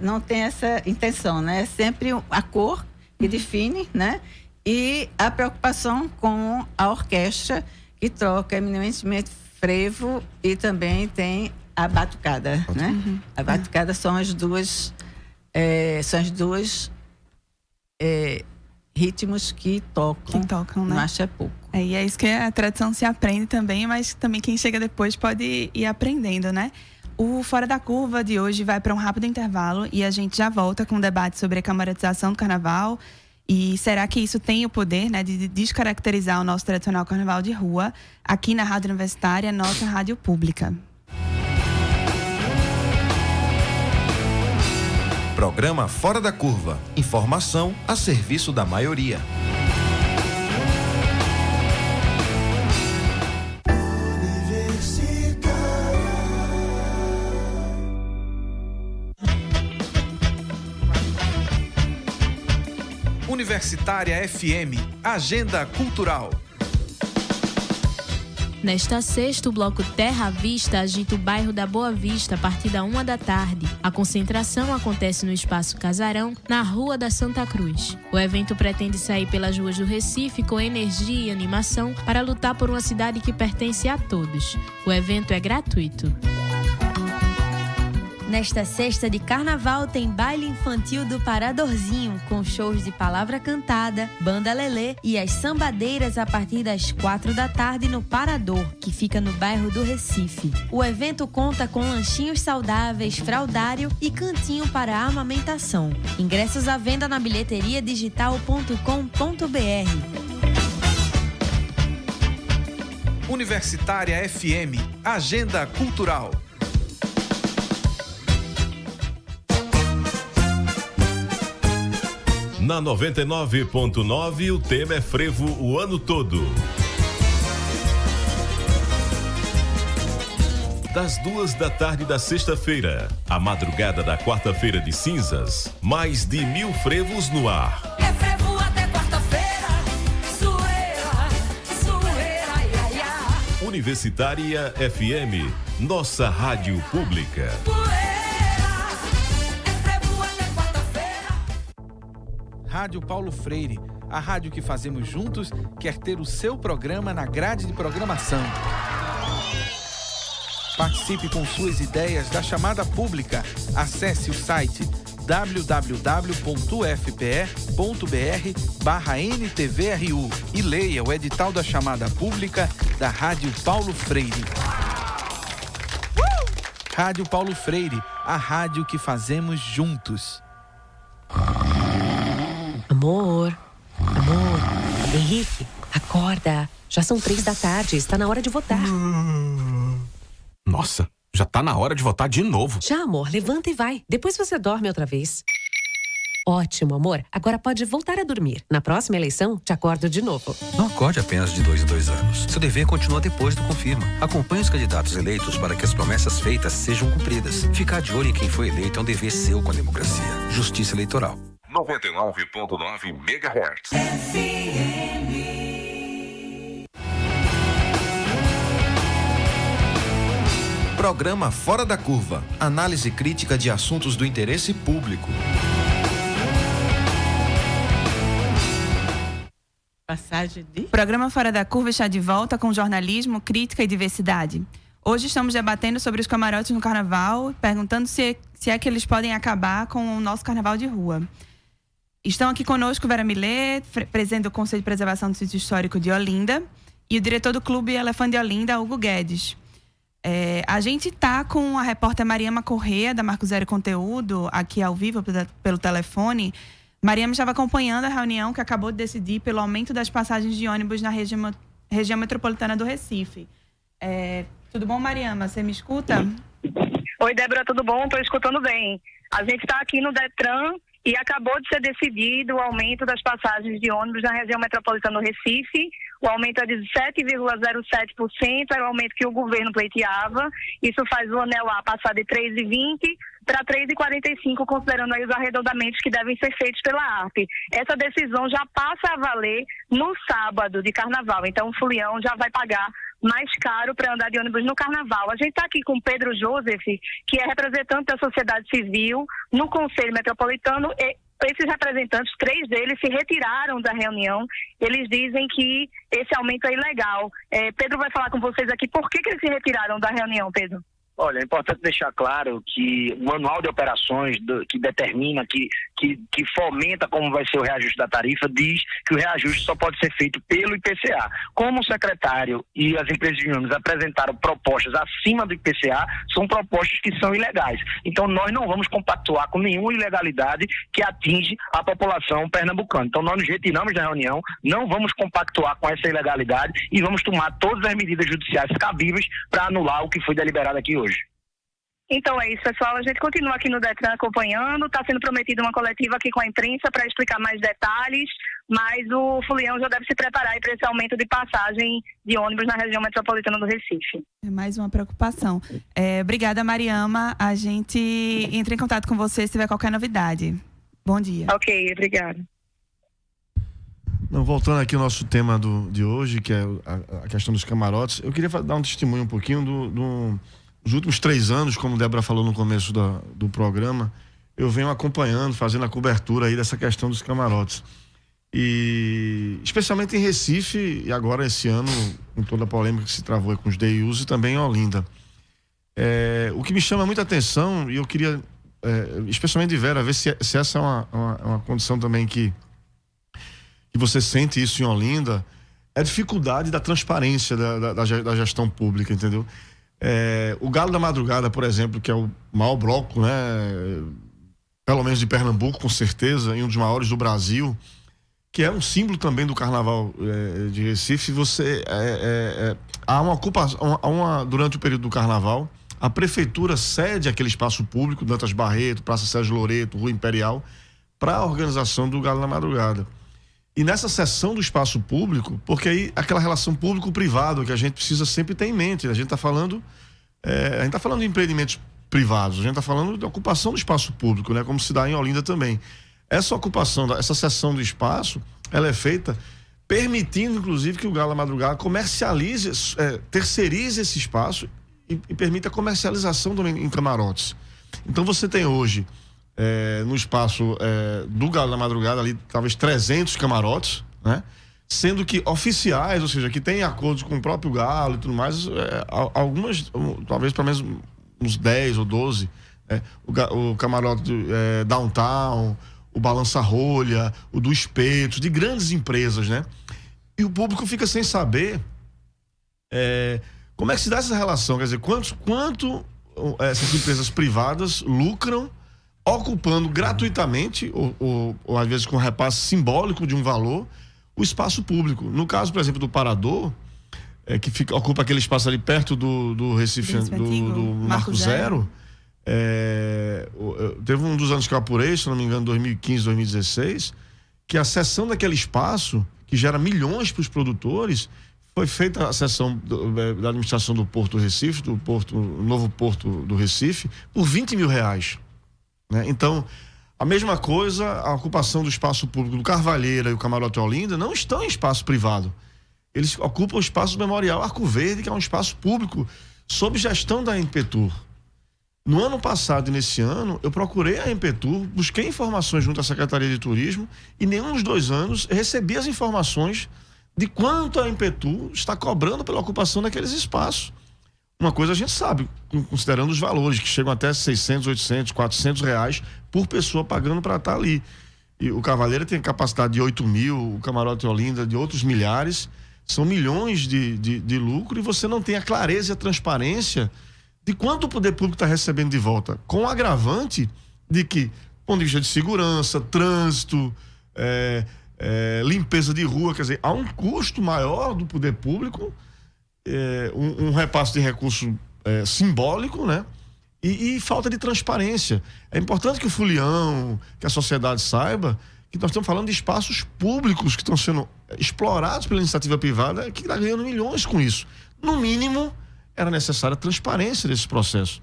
Não tem essa intenção, né? É sempre a cor que define, né? E a preocupação com a orquestra, que troca eminentemente frevo e também tem a batucada, né? A batucada são as duas ritmos que tocam, né? No Acha Pouco. E é isso que a tradição se aprende também, mas também quem chega depois pode ir aprendendo, né? O Fora da Curva de hoje vai para um rápido intervalo e a gente já volta com um debate sobre a camaratização do carnaval E será que isso tem o poder, né, de descaracterizar o nosso tradicional carnaval de rua aqui na Rádio Universitária, nossa rádio pública? Programa Fora da Curva. Informação a serviço da maioria. Universitária FM, Agenda Cultural. Nesta sexta, o bloco Terra à Vista agita o bairro da Boa Vista a partir da 1 da tarde. A concentração acontece no Espaço Casarão, na Rua da Santa Cruz. O evento pretende sair pelas ruas do Recife com energia e animação para lutar por uma cidade que pertence a todos. O evento é gratuito. Nesta sexta de carnaval tem baile infantil do Paradorzinho, com shows de palavra cantada, banda lelê e as sambadeiras a partir das 4 da tarde no Parador, que fica no bairro do Recife. O evento conta com lanchinhos saudáveis, fraldário e cantinho para a amamentação. Ingressos à venda na bilheteriadigital.com.br. Universitária FM, Agenda Cultural. Na 99.9, o tema é frevo o ano todo. Das 2 da tarde da sexta-feira à madrugada da quarta-feira de cinzas, mais de 1000 frevos no ar. É frevo até quarta-feira, zoeira, zoeira, ia, ia. Universitária FM, nossa rádio pública. Rádio Paulo Freire, a rádio que fazemos juntos, quer ter o seu programa na grade de programação. Participe com suas ideias da chamada pública. Acesse o site www.ufpe.br/NTVRU e leia o edital da chamada pública da Rádio Paulo Freire. Rádio Paulo Freire, a rádio que fazemos juntos. Amor, Henrique, acorda. Já são 3 da tarde, está na hora de votar. Nossa, já tá na hora de votar de novo. Já, amor, levanta e vai. Depois você dorme outra vez. Ótimo, amor. Agora pode voltar a dormir. Na próxima eleição, te acordo de novo. Não acorde apenas de 2 em 2 anos. Seu dever continua depois do confirma. Acompanhe os candidatos eleitos para que as promessas feitas sejam cumpridas. Ficar de olho em quem foi eleito é um dever seu com a democracia. Justiça Eleitoral. 99.9 MHz. Programa Fora da Curva. Análise crítica de assuntos do interesse público. Passagem de... Programa Fora da Curva está de volta com jornalismo, crítica e diversidade. Hoje estamos debatendo sobre os camarotes no carnaval, perguntando se é que eles podem acabar com o nosso carnaval de rua. Estão aqui conosco Vera Millet, presidente do Conselho de Preservação do Sítio Histórico de Olinda, e o diretor do Clube Elefante de Olinda, Hugo Guedes. A gente está com a repórter Mariama Corrêa, da Marco Zero Conteúdo, aqui ao vivo pelo telefone. Mariama estava acompanhando a reunião que acabou de decidir pelo aumento das passagens de ônibus na região metropolitana do Recife. Tudo bom, Mariama? Você me escuta? Oi, Débora, tudo bom? Estou escutando bem. A gente está aqui no Detran e acabou de ser decidido o aumento das passagens de ônibus na região metropolitana do Recife. O aumento é de 7,07%, era o aumento que o governo pleiteava. Isso faz o anel A passar de 3,20 para 3,45, considerando aí os arredondamentos que devem ser feitos pela ARP. Essa decisão já passa a valer no sábado de carnaval, então o Fulião já vai pagar mais caro para andar de ônibus no carnaval. A gente está aqui com Pedro Joseph, que é representante da sociedade civil no Conselho Metropolitano. Esses representantes, 3 deles, se retiraram da reunião. Eles dizem que esse aumento é ilegal. Pedro vai falar com vocês aqui por que eles se retiraram da reunião, Pedro. Olha, é importante deixar claro que o manual de operações que determina, que fomenta como vai ser o reajuste da tarifa, diz que o reajuste só pode ser feito pelo IPCA. Como o secretário e as empresas de ônibus apresentaram propostas acima do IPCA, são propostas que são ilegais. Então, nós não vamos compactuar com nenhuma ilegalidade que atinge a população pernambucana. Então, nós nos retiramos da reunião, não vamos compactuar com essa ilegalidade e vamos tomar todas as medidas judiciais cabíveis para anular o que foi deliberado aqui hoje. Então é isso, pessoal. A gente continua aqui no Detran acompanhando. Está sendo prometida uma coletiva aqui com a imprensa para explicar mais detalhes, mas o Fulião já deve se preparar para esse aumento de passagem de ônibus na região metropolitana do Recife. É mais uma preocupação. Obrigada, Mariama. A gente entra em contato com você se tiver qualquer novidade. Bom dia. Ok, obrigada. Não, voltando aqui ao nosso tema de hoje, que é a questão dos camarotes, eu queria dar um testemunho um pouquinho dos últimos 3 anos, como a Débora falou no começo do programa, eu venho acompanhando, fazendo a cobertura aí dessa questão dos camarotes. E especialmente em Recife, e agora esse ano, com toda a polêmica que se travou aí com os DIUs, e também em Olinda. O que me chama muita atenção, e eu queria, especialmente de Vera, ver se essa é uma condição também que você sente isso em Olinda, é a dificuldade da transparência da gestão pública, entendeu? O Galo da Madrugada, por exemplo, que é o maior bloco, né, pelo menos de Pernambuco, com certeza, e um dos maiores do Brasil, que é um símbolo também do Carnaval de Recife. Há uma ocupação, durante o período do Carnaval, a prefeitura cede aquele espaço público, Dantas Barreto, Praça Sérgio Loreto, Rua Imperial, para a organização do Galo da Madrugada. E nessa cessão do espaço público, porque aí aquela relação público-privado que a gente precisa sempre ter em mente, a gente está falando de empreendimentos privados, a gente está falando de ocupação do espaço público, né, como se dá em Olinda também. Essa ocupação, essa cessão do espaço, ela é feita permitindo, inclusive, que o Galo da Madrugada comercialize, terceirize esse espaço e permita a comercialização também em camarotes. Então você tem hoje no espaço do Galo da Madrugada ali talvez 300 camarotes, né? Sendo que oficiais, ou seja, que tem acordos com o próprio Galo e tudo mais, algumas, talvez pelo menos uns 10 ou 12, o camarote do Downtown, o Balança Rolha, o do Espeto, de grandes empresas, né? E o público fica sem saber como é que se dá essa relação, quer dizer, quanto essas empresas privadas lucram ocupando gratuitamente ou às vezes com repasse simbólico de um valor o espaço público. No caso, por exemplo, do Parador, que ocupa aquele espaço ali perto do Recife, do Marco Zero, teve um dos anos que eu apurei, se não me engano, 2015, 2016, que a cessão daquele espaço, que gera milhões para os produtores, foi feita a cessão da administração do Porto do Recife, do novo Porto do Recife, por R$20 mil. Né? Então, a mesma coisa, a ocupação do espaço público do Carvalheira e o Camarote Olinda não estão em espaço privado. Eles ocupam o espaço do Memorial Arco Verde, que é um espaço público sob gestão da Impetur. No ano passado e nesse ano, eu procurei a Impetur, busquei informações junto à Secretaria de Turismo e nenhum dos 2 anos recebi as informações de quanto a Impetur está cobrando pela ocupação daqueles espaços. Uma coisa a gente sabe, considerando os valores, que chegam até 600, 800, 400 reais por pessoa pagando para estar ali. E o Cavaleira tem capacidade de 8 mil, o Camarote Olinda de outros milhares, são milhões de lucro e você não tem a clareza e a transparência de quanto o poder público está recebendo de volta. Com o agravante de que, do ponto de vista de segurança, trânsito, limpeza de rua, quer dizer, há um custo maior do poder público, um repasse de recurso simbólico, né? E falta de transparência. É importante que o Fulião, que a sociedade saiba que nós estamos falando de espaços públicos que estão sendo explorados pela iniciativa privada, que está ganhando milhões com isso. No mínimo, era necessária a transparência desse processo.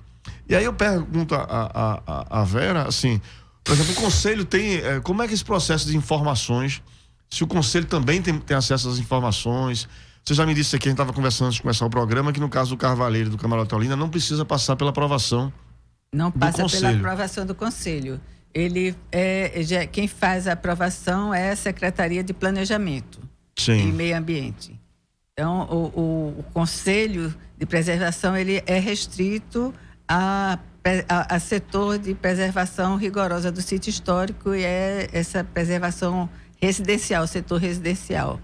E aí eu pergunto a Vera, assim, por exemplo, o Conselho tem... como é que esse processo de informações, se o Conselho também tem acesso às informações... Você já me disse aqui, a gente estava conversando antes de começar o programa, que no caso do Carvalheiro e do Camarote Olinda não precisa passar pela aprovação Não passa do Conselho. pela aprovação do Conselho. Quem faz a aprovação é a Secretaria de Planejamento e Meio Ambiente. Então, o Conselho de Preservação ele é restrito a setor de preservação rigorosa do sítio histórico e é essa preservação residencial, setor residencial,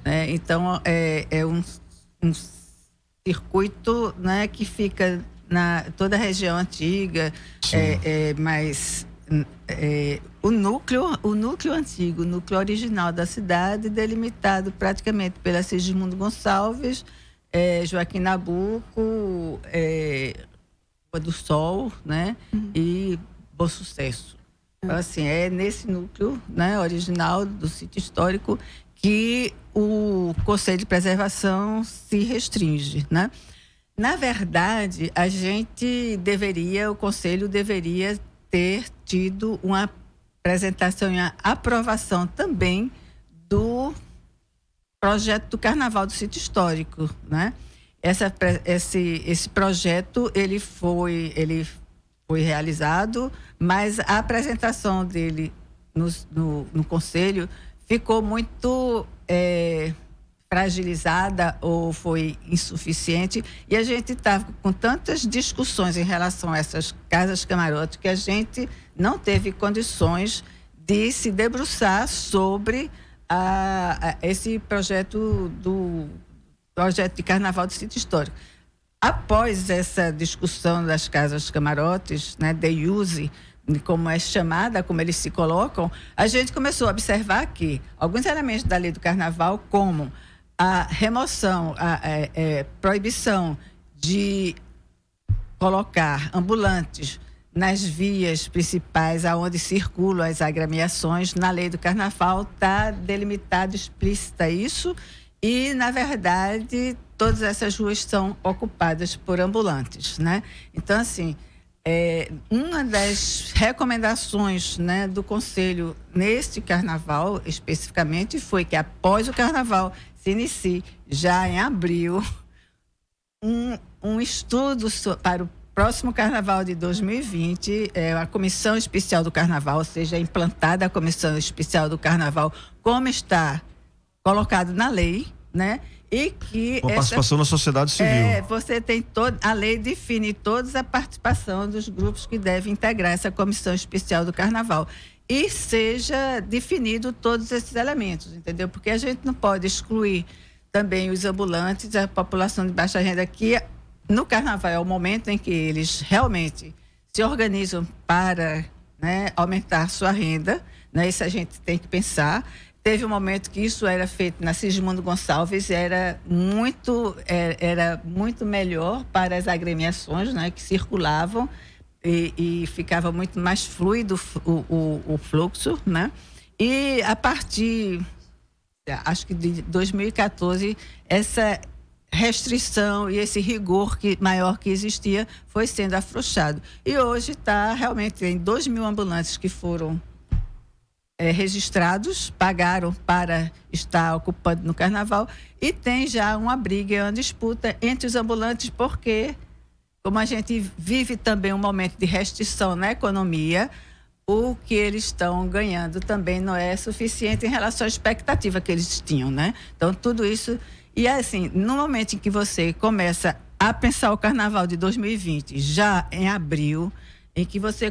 né? Então, é um circuito, né, que fica na toda a região antiga, mas o núcleo antigo, o núcleo original da cidade, delimitado praticamente pela Sigismundo Gonçalves, Joaquim Nabuco, Rua do Sol, né? E Bom Sucesso. Então, assim, é nesse núcleo, né, original do sítio histórico que o Conselho de Preservação se restringe, né? Na verdade, o Conselho deveria ter tido uma apresentação e a aprovação também do projeto do Carnaval do Sítio Histórico, né? Esse projeto, ele foi realizado, mas a apresentação dele no Conselho ficou muito fragilizada ou foi insuficiente, e a gente estava com tantas discussões em relação a essas casas camarote que a gente não teve condições de se debruçar sobre esse projeto de Carnaval do Sítio Histórico. Após essa discussão das casas camarotes, né, de use, como é chamada, como eles se colocam, a gente começou a observar que alguns elementos da lei do Carnaval, como a remoção, a proibição de colocar ambulantes nas vias principais aonde circulam as agremiações, na lei do Carnaval está delimitado, explícita isso, e, na verdade, todas essas ruas são ocupadas por ambulantes, né? Então, assim, uma das recomendações, né, do Conselho neste Carnaval, especificamente, foi que após o Carnaval se inicie, já em abril, um estudo para o próximo Carnaval de 2020, a Comissão Especial do Carnaval, ou seja, implantada a Comissão Especial do Carnaval, como está colocado na lei, né? E que com a participação da sociedade civil. Você tem a lei define toda a participação dos grupos que devem integrar essa Comissão Especial do Carnaval. E seja definido todos esses elementos, entendeu? Porque a gente não pode excluir também os ambulantes, a população de baixa renda, que no Carnaval é o momento em que eles realmente se organizam para, né, aumentar sua renda, né? Isso a gente tem que pensar. Teve um momento que isso era feito na Sigismundo Gonçalves, era muito melhor para as agremiações, né, que circulavam e ficava muito mais fluido o fluxo, né? E a partir, acho que de 2014, essa restrição e esse rigor maior que existia foi sendo afrouxado. E hoje está realmente em 2.000 ambulantes que foram registrados, pagaram para estar ocupando no Carnaval, e tem já uma briga, uma disputa entre os ambulantes, porque, como a gente vive também um momento de restrição na economia, o que eles estão ganhando também não é suficiente em relação à expectativa que eles tinham, né? Então, tudo isso... E assim, no momento em que você começa a pensar o Carnaval de 2020, já em abril, em que você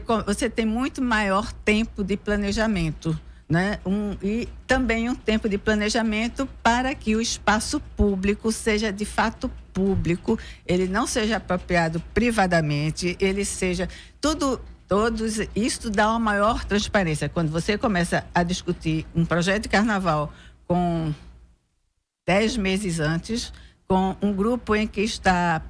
tem muito maior tempo de planejamento, né? E também um tempo de planejamento para que o espaço público seja de fato público, ele não seja apropriado privadamente, ele seja isso dá uma maior transparência. Quando você começa a discutir um projeto de Carnaval com 10 meses antes, com um grupo em que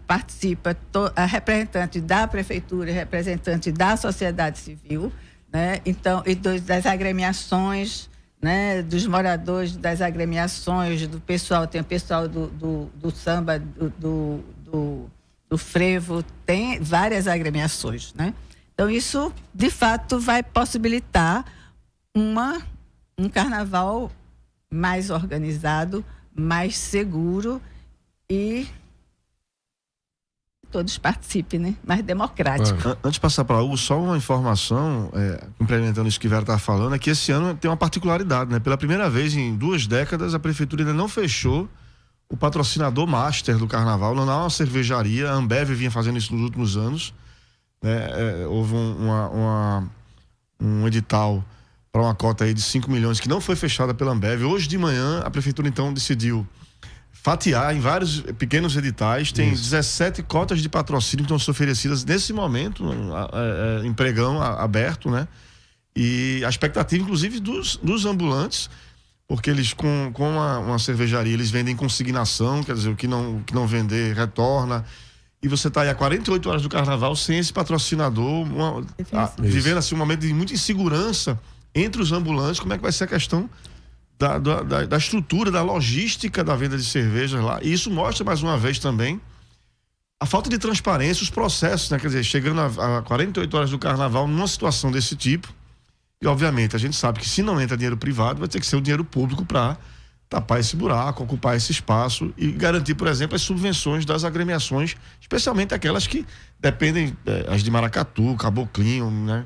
participa a representante da prefeitura, representante da sociedade civil, né? Então, e das agremiações, né? Dos moradores das agremiações, do pessoal, tem o pessoal do samba, do frevo, tem várias agremiações, né? Então, isso, de fato, vai possibilitar um carnaval mais organizado, mais seguro e todos participem, né? Mais democrático. Antes de passar para Hugo, só uma informação, complementando isso que Vera está falando, é que esse ano tem uma particularidade, né? Pela primeira vez em 2 décadas, a prefeitura ainda não fechou o patrocinador master do Carnaval, não há uma cervejaria, a Ambev vinha fazendo isso nos últimos anos, né? Houve um edital para uma cota aí de 5 milhões que não foi fechada pela Ambev. Hoje de manhã, a prefeitura então decidiu fatiar em vários pequenos editais. Tem 17 cotas de patrocínio que estão sendo oferecidas nesse momento, em pregão aberto, né? E a expectativa, inclusive, dos ambulantes, porque eles, com uma cervejaria, eles vendem consignação, quer dizer, o que não vender retorna. E você está aí há 48 horas do carnaval sem esse patrocinador, vivendo assim um momento de muita insegurança entre os ambulantes. Como é que vai ser a questão da estrutura, da logística da venda de cervejas lá? E isso mostra mais uma vez também a falta de transparência, os processos, né? Quer dizer, chegando a 48 horas do carnaval numa situação desse tipo. E obviamente a gente sabe que se não entra dinheiro privado, vai ter que ser o dinheiro público para tapar esse buraco, ocupar esse espaço e garantir, por exemplo, as subvenções das agremiações, especialmente aquelas que dependem, as de maracatu, caboclinho, né?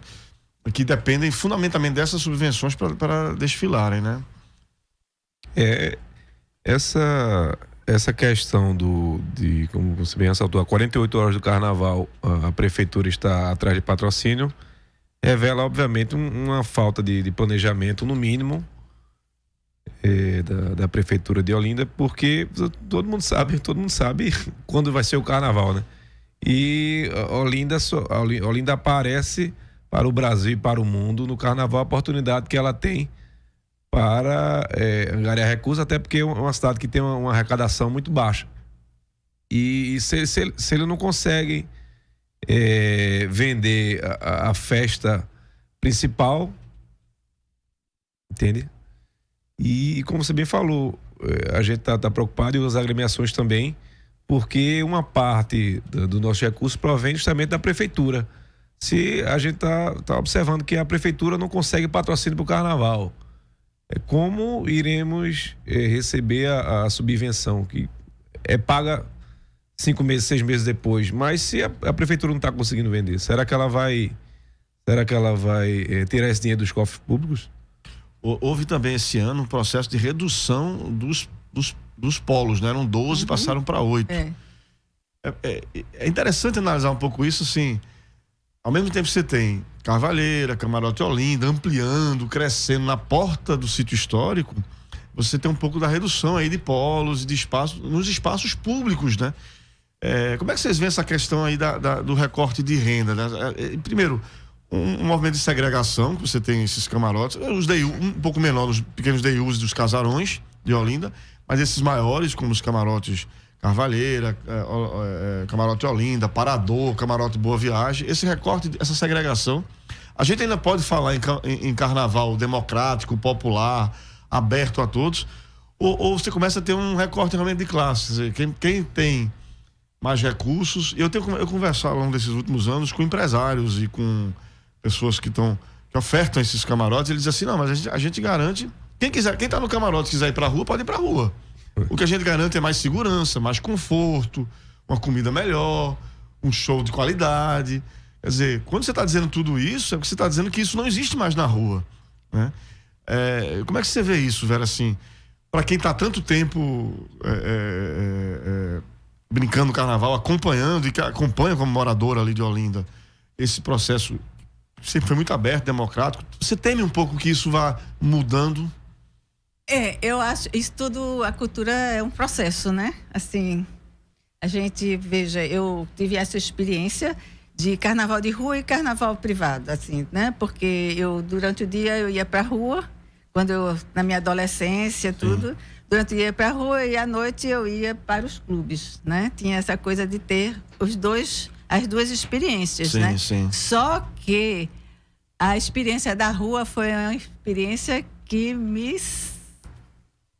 Que dependem fundamentalmente dessas subvenções para desfilarem, né? Essa questão de, como você bem ressaltou, a 48 horas do carnaval, a prefeitura está atrás de patrocínio, revela, obviamente, uma falta de planejamento, no mínimo, da prefeitura de Olinda, porque todo mundo sabe quando vai ser o carnaval, né? E Olinda aparece para o Brasil e para o mundo no carnaval, a oportunidade que ela tem para angariar recursos, até porque é uma cidade que tem uma arrecadação muito baixa. E se ele não consegue vender a festa principal, entende? E como você bem falou, a gente tá preocupado, e as agremiações também, porque uma parte do nosso recurso provém justamente da prefeitura. Se a gente tá observando que a prefeitura não consegue patrocínio para o carnaval, como iremos receber a subvenção que é paga 5 meses, 6 meses depois? Mas se a prefeitura não está conseguindo vender, será que ela vai tirar esse dinheiro dos cofres públicos? Houve também esse ano um processo de redução dos polos, né? Eram 12, passaram para 8. É interessante analisar um pouco isso, assim. Ao mesmo tempo você tem Carvalheira, Camarote Olinda, ampliando, crescendo na porta do sítio histórico, você tem um pouco da redução aí de polos e de espaço nos espaços públicos, né? Como é que vocês veem essa questão aí do recorte de renda, né? Primeiro, um movimento de segregação, que você tem esses camarotes, os um pouco menor, os pequenos DIUs dos casarões de Olinda, mas esses maiores, como os camarotes Carvalheira, Camarote Olinda, Parador, Camarote Boa Viagem, esse recorte, essa segregação, a gente ainda pode falar em carnaval democrático, popular, aberto a todos, ou você começa a ter um recorte realmente de classes. Quem tem mais recursos, eu conversado ao longo desses últimos anos com empresários e com pessoas que ofertam esses camarotes, eles dizem assim, não, mas a gente garante, quem tá no camarote quiser ir pra rua, pode ir pra rua. O que a gente garante é mais segurança, mais conforto, uma comida melhor, um show de qualidade. Quer dizer, quando você está dizendo tudo isso, é porque você está dizendo que isso não existe mais na rua, né? Como é que você vê isso, Vera, assim, para quem está tanto tempo brincando no carnaval, acompanhando e que acompanha como morador ali de Olinda, esse processo sempre foi muito aberto, democrático. Você teme um pouco que isso vá mudando? Eu acho, isso tudo, a cultura é um processo, né? Assim, a gente, veja, eu tive essa experiência de carnaval de rua e carnaval privado, assim, né? Porque durante o dia eu ia pra rua, na minha adolescência, tudo, durante o dia eu ia pra rua e à noite eu ia para os clubes, né? Tinha essa coisa de ter as duas experiências, né? Sim. Só que a experiência da rua foi uma experiência que me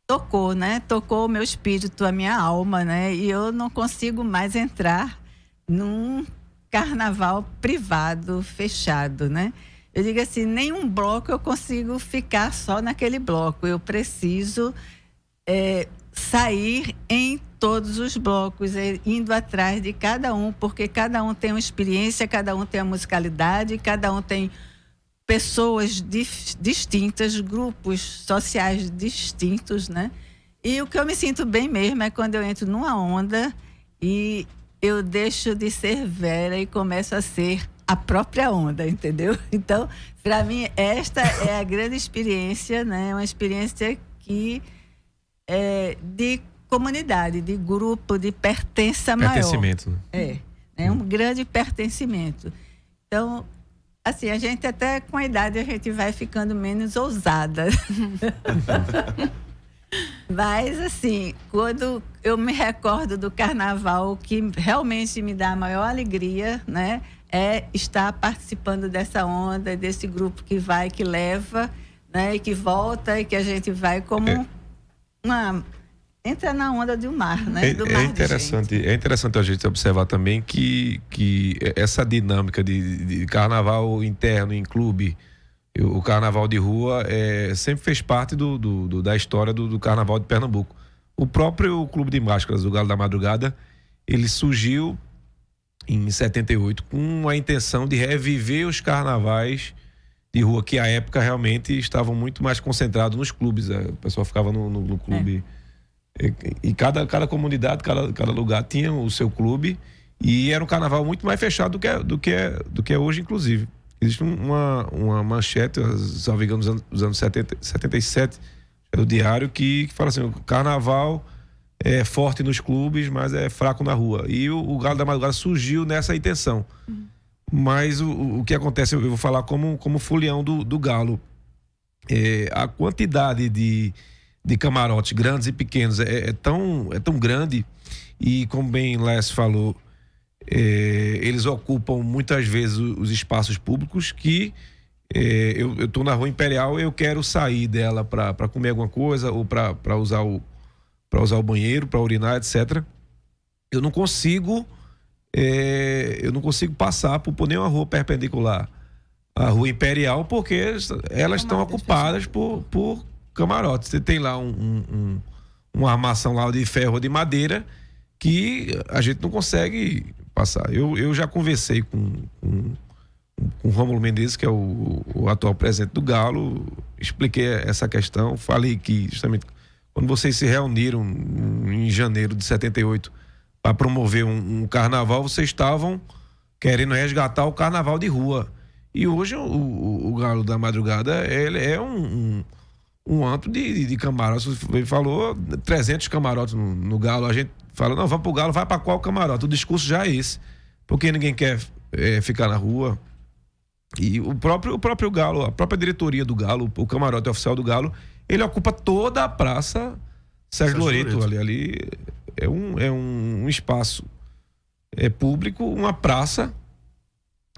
tocou, né? Tocou o meu espírito, a minha alma, né? E eu não consigo mais entrar num carnaval privado, fechado, né? Eu digo assim, nenhum bloco eu consigo ficar só naquele bloco. Eu preciso sair em todos os blocos, indo atrás de cada um, porque cada um tem uma experiência, cada um tem a musicalidade, cada um tem pessoas distintas, grupos sociais distintos, né? E o que eu me sinto bem mesmo é quando eu entro numa onda e eu deixo de ser Vera e começo a ser a própria onda, entendeu? Então, para mim, esta é a grande experiência, né? Uma experiência que é de comunidade, de grupo, de pertença maior. Pertencimento. É um grande pertencimento. Então, assim, a gente até com a idade a gente vai ficando menos ousada. Mas, assim, quando eu me recordo do carnaval, o que realmente me dá a maior alegria, né, é estar participando dessa onda, desse grupo que vai, que leva, né, e que volta, e que a gente vai como entra na onda do mar, né? Do mar É interessante a gente observar também que essa dinâmica de carnaval interno em clube, o carnaval de rua sempre fez parte da história do carnaval de Pernambuco. O próprio Clube de Máscaras do Galo da Madrugada, ele surgiu em 78 com a intenção de reviver os carnavais de rua, que à época realmente estavam muito mais concentrados nos clubes. O pessoal ficava no clube. E cada comunidade, cada lugar tinha o seu clube, e era um carnaval muito mais fechado do que é hoje, inclusive. Existe uma manchete, salvo engano, dos anos 77, do Diário, que fala assim: o carnaval é forte nos clubes, mas é fraco na rua. E o Galo da Madrugada surgiu nessa intenção. Mas o que acontece, eu vou falar como folião do Galo. A quantidade de camarotes grandes e pequenos é tão grande, e como bem Lécio falou, eles ocupam muitas vezes os espaços públicos que eu estou na Rua Imperial, eu quero sair dela para comer alguma coisa ou para usar o banheiro, para urinar, etc. Eu não consigo passar por nenhuma rua perpendicular à Rua Imperial, porque elas estão ocupadas por camarotes. Você tem lá uma armação lá de ferro ou de madeira que a gente não consegue passar. Eu já conversei com o Rômulo Mendes, que é o atual presidente do Galo, expliquei essa questão, falei que justamente quando vocês se reuniram em janeiro de 78 para promover um carnaval, vocês estavam querendo resgatar o carnaval de rua. E hoje o Galo da Madrugada, ele é um antro de camarotes. Ele falou 300 camarotes no Galo. A gente fala, não, vamos pro Galo, vai para qual camarote? O discurso já é esse, porque ninguém quer ficar na rua. E o próprio Galo, a própria diretoria do Galo, o camarote oficial do Galo, ele ocupa toda a praça Sérgio Loreto. Ali é um espaço público, uma praça,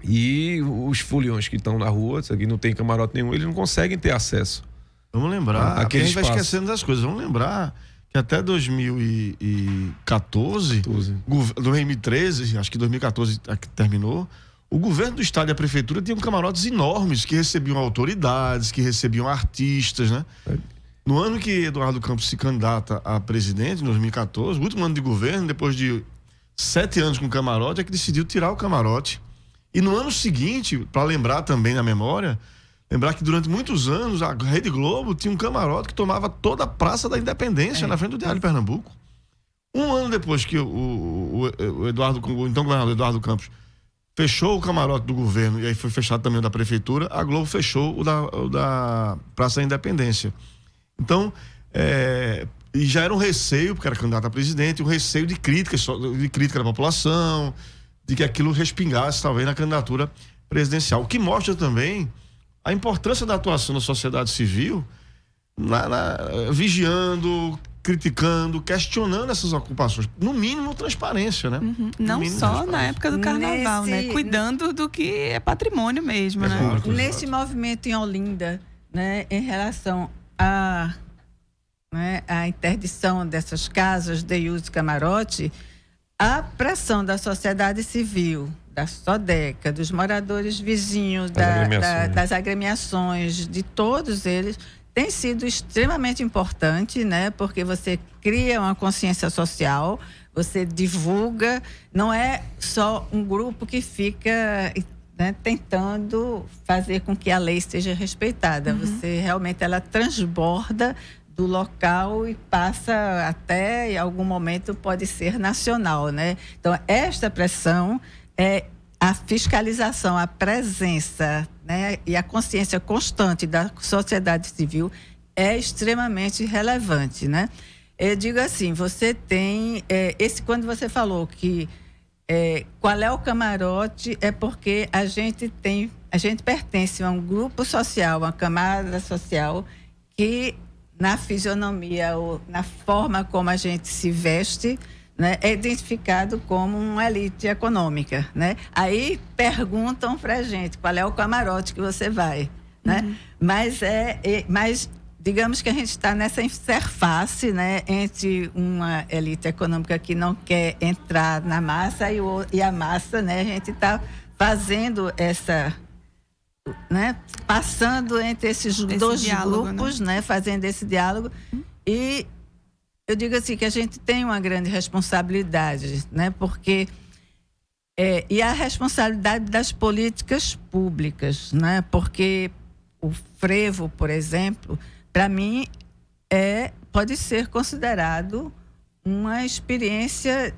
e os foliões que estão na rua, isso aqui não tem camarote nenhum, eles não conseguem ter acesso. Vamos lembrar, aquele a gente vai espaço. esquecendo das coisas. Vamos lembrar que até 2014, 2013, acho que 2014 terminou, o governo do estado e a prefeitura tinham camarotes enormes que recebiam autoridades, que recebiam artistas, né? No ano que Eduardo Campos se candidata a presidente, em 2014, o último ano de governo, depois de 7 anos com camarote, é que decidiu tirar o camarote. E no ano seguinte, para lembrar também na memória, lembrar que durante muitos anos a Rede Globo tinha um camarote que tomava toda a Praça da Independência na frente do Diário de Pernambuco. Um ano depois que o então governador Eduardo Campos fechou o camarote do governo, e aí foi fechado também o da prefeitura, a Globo fechou o da Praça da Independência. Então, e já era um receio, porque era candidato a presidente, um receio de crítica da população, de que aquilo respingasse talvez na candidatura presidencial. O que mostra também a importância da atuação da sociedade civil vigiando, criticando, questionando essas ocupações. No mínimo, transparência, né? Não só na época do carnaval, né? Cuidando do que é patrimônio mesmo, né? Nesse movimento em Olinda, né, em relação a interdição dessas casas de uso camarote, a pressão da sociedade civil, da SODECA, dos moradores vizinhos, das agremiações, de todos eles, tem sido extremamente importante, né? Porque você cria uma consciência social, você divulga, não é só um grupo que fica, né, tentando fazer com que a lei seja respeitada. Você realmente, ela transborda do local e passa até, em algum momento, pode ser nacional, né? Então, esta pressão é a fiscalização, a presença, né, e a consciência constante da sociedade civil é extremamente relevante, né? Eu digo assim, você tem quando você falou que qual é o camarote, é porque a gente pertence a um grupo social, uma camada social que na fisionomia ou na forma como a gente se veste, né, é identificado como uma elite econômica, né? Aí perguntam pra gente qual é o camarote que você vai, né? Mas digamos que a gente está nessa interface, né, entre uma elite econômica que não quer entrar na massa e a massa, né? A gente está fazendo essa, né, passando entre esses dois diálogo, grupos, né, fazendo esse diálogo. E eu digo assim que a gente tem uma grande responsabilidade, né, porque e a responsabilidade das políticas públicas, né, porque o frevo, por exemplo, para mim pode ser considerado uma experiência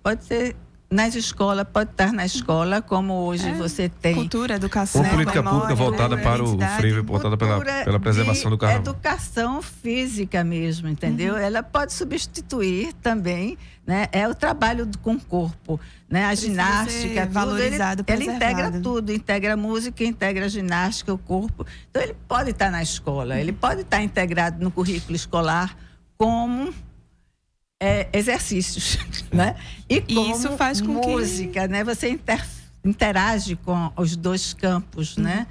pode ser nas escolas, pode estar na escola, como hoje você tem. Cultura, educação. Uma política pública voltada para o frevo, voltada pela preservação do carnaval. Educação física mesmo, entendeu? Ela pode substituir também, né? É o trabalho com o corpo, né? A ginástica, valorizado, ele integra tudo, integra a música, integra a ginástica, o corpo. Então ele pode estar na escola, ele pode estar integrado no currículo escolar como exercícios, né? E como isso faz com música, né? Você interage com os dois campos, né?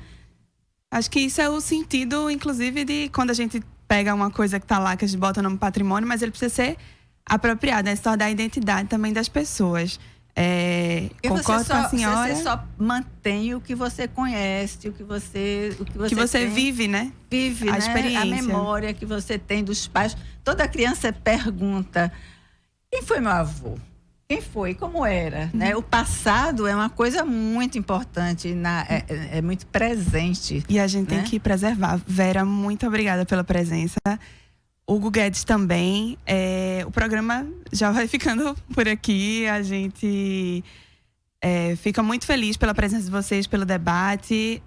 Acho que isso é o sentido, inclusive, de quando a gente pega uma coisa que está lá, que a gente bota no patrimônio, mas ele precisa ser apropriado, né? Se tornar a identidade também das pessoas. Concordo com a senhora. Você só mantém o que você conhece, o que você vive, né? Vive, a né? experiência. A memória que você tem dos pais. Toda criança pergunta: quem foi meu avô? Quem foi? Como era? Né? O passado é uma coisa muito importante, é muito presente. E a gente tem que preservar. Vera, muito obrigada pela presença. Hugo Guedes também. O programa já vai ficando por aqui. A gente fica muito feliz pela presença de vocês, pelo debate.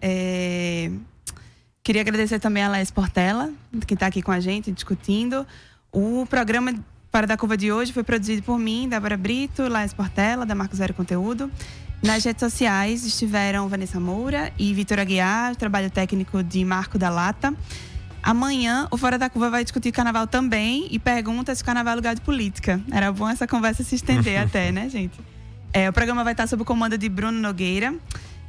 Queria agradecer também a Laís Portela, que está aqui com a gente, discutindo. O programa Fora da Curva de hoje foi produzido por mim, Débora Brito, Laís Portela, da Marco Zero Conteúdo. Nas redes sociais estiveram Vanessa Moura e Vitor Aguiar, trabalho técnico de Marco da Lata. Amanhã, o Fora da Curva vai discutir carnaval também e pergunta se o carnaval é lugar de política. Era bom essa conversa se estender até, né, gente? O programa vai estar sob o comando de Bruno Nogueira.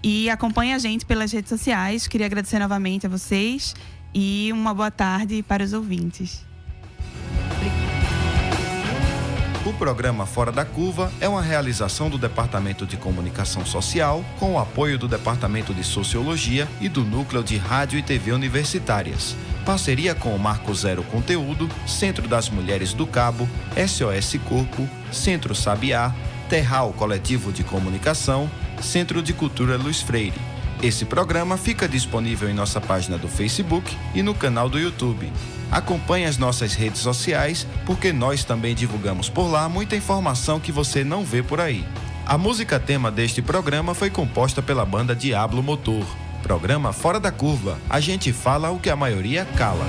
E acompanhe a gente pelas redes sociais. Queria agradecer novamente a vocês e uma boa tarde para os ouvintes. O programa Fora da Curva é uma realização do Departamento de Comunicação Social, com o apoio do Departamento de Sociologia e do Núcleo de Rádio e TV Universitárias. Parceria com o Marco Zero Conteúdo, Centro das Mulheres do Cabo, SOS Corpo, Centro Sabiá, Terral Coletivo de Comunicação, Centro de Cultura Luiz Freire. Esse programa fica disponível em nossa página do Facebook e no canal do YouTube. Acompanhe as nossas redes sociais, porque nós também divulgamos por lá muita informação que você não vê por aí. A música tema deste programa foi composta pela banda Diablo Motor. Programa Fora da Curva. A gente fala o que a maioria cala.